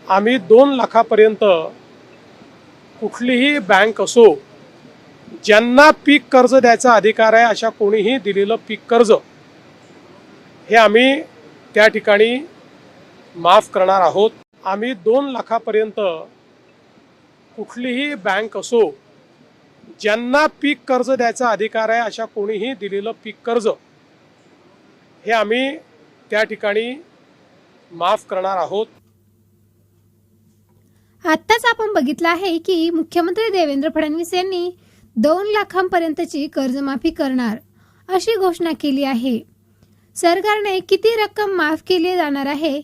आम्ही 2 लाखापर्यंत कुठलीही बँक असो, ज्यांना पीक कर्ज द्यायचा अधिकार आहे अशा कोणीही दिलेलं पीक कर्ज हे आम्ही त्या ठिकाणी माफ करणार आहोत। आम्ही 2 लाखापर्यंत कुठलीही बँक असो, ज्यांना पीक कर्ज द्यायचा अधिकार आहे अशा कोणीही दिलेलं पीक कर्ज हे आम्ही त्या ठिकाणी माफ करणार आहोत। आत्ताच आपण बघितलं आहे की मुख्यमंत्री देवेंद्र फडणवीस यांनी 2 लाखांपर्यंतची कर्जमाफी करणार अशी घोषणा केली आहे। सरकारने किती रक्कम माफ केली जाणार आहे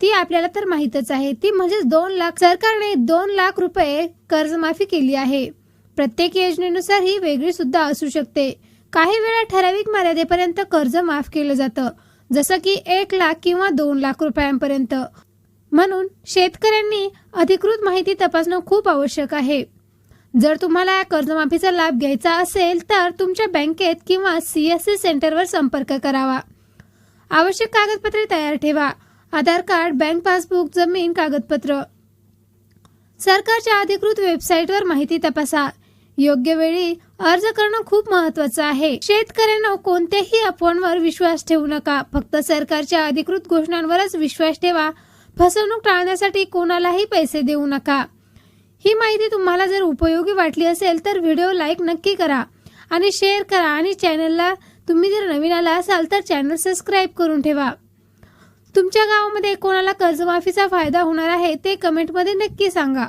ती आपल्याला तर माहीतच आहे, ती म्हणजे 2 लाख। सरकारने 2 लाख रुपये कर्जमाफी केली आहे। प्रत्येक योजनेनुसार ही वेगळी सुद्धा असू शकते। काही वेळा ठराविक मर्यादेपर्यंत कर्ज माफ केलं जातं, जसं की 1 लाख किंवा 2 लाख रुपयांपर्यंत। म्हणून शेतकऱ्यांनी अधिकृत माहिती तपासणं खूप आवश्यक आहे। जर तुम्हाला या कर्जमाफीचा लाभ घ्यायचा असेल तर तुमच्या बँकेत किंवा CSC सेंटरवर संपर्क करावा। आवश्यक कागदपत्रे तयार ठेवा, आधार कार्ड, बँक पासबुक, जमीन कागदपत्र। सरकारच्या अधिकृत वेबसाईटवर माहिती तपासा। योग्य वेळी अर्ज करणं खूप महत्त्वाचं आहे। शेतकऱ्यांना कोणत्याही अफवांवर विश्वास ठेवू नका, फक्त सरकारच्या अधिकृत घोषणांवरच विश्वास ठेवा। फसवणूक टाळण्यासाठी कोणालाही पैसे देऊ नका। ही माहिती तुम्हाला जर उपयोगी वाटली असेल तर व्हिडिओ लाईक नक्की करा आणि शेअर करा, आणि चॅनलला तुम्ही जर नवीन आला असाल तर चॅनल सबस्क्राईब करून ठेवा। तुमच्या गावामध्ये कोणाला कर्जमाफीचा फायदा होणार आहे ते कमेंटमध्ये नक्की सांगा।